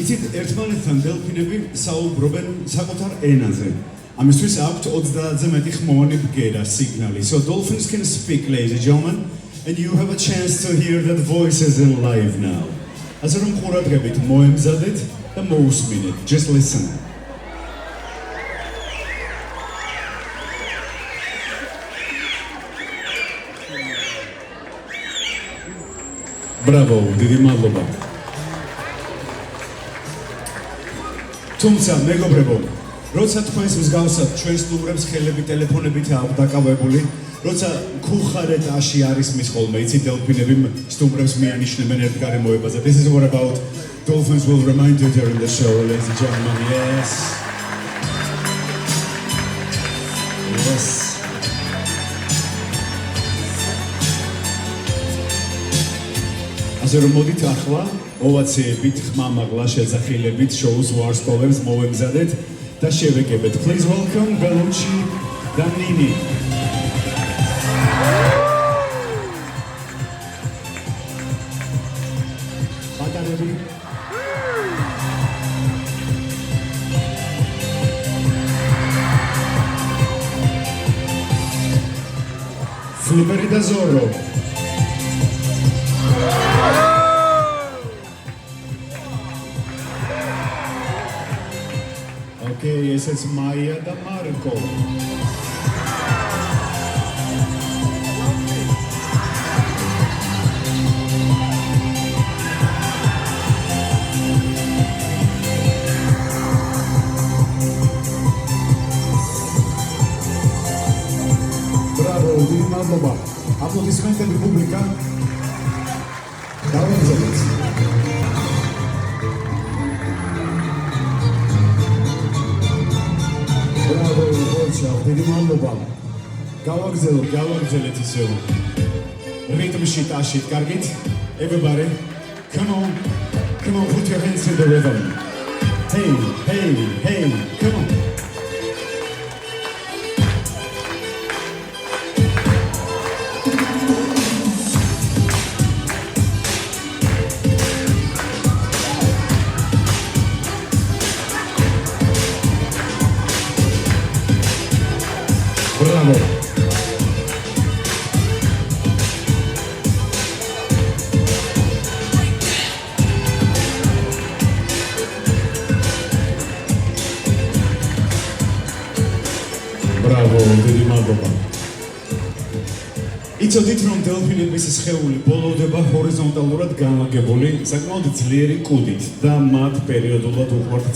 იცით, ერთმანეთთან დელფინები საუბრობენ საკუთარ ენაზე. ამისთვის აქვთ 30-ზე მეტი ხმოვანი ბგერა სიგნალი. So dolphins can speak, ladies and gentlemen, and you have a chance to hear that voices in live now. ასე რომ ყურადღებით მოემზადეთ და მოусმინეთ. Just listen. Bravo, დიდი მადლობა. თუმცა მეგობრებო, როცა თქვენს მსგავსად ჩვენ სტუმრებს ხელები ტელეფონებით აქვს დაკავებული, როცა ქუხარეთაში არის მის ხოლმე, იცით დელფინები სტუმრებს მიანიშნებენ ერთ გარემოებაზე. This is what about dolphins will remind you during the show, ladies and gentlemen. Yes. Yes. ასე რომ მოდით ახლა ოვაციებით, ხმამაღლა შეძახილებით შოუს ვარსკვლავებს მოვემზადეთ და შევეკებეთ. Please welcome Bellucci და Nini. ბატონები. Flippery და Zorro. Okay, ესეც მაია და მარკო. Bravo, დიდი მადლობა. Აპლოდისმენტები პუბლიკა. დავამზადეთ. დიდი მადლობა. გავაგრძელეთ ისევ. რიტმში ტაშით, კარგით? Everybody, come on, put your hands in the rhythm. Hey, hey, hey, come on. Bravo. Bravo, დიდი მადლობა. იცოდით რომ დელფინების სხეული ბოლოვდება ჰორიზონტალურად განლაგებული საკმაოდ ძლიერი კუდით და მათ პერიოდულად უყვართ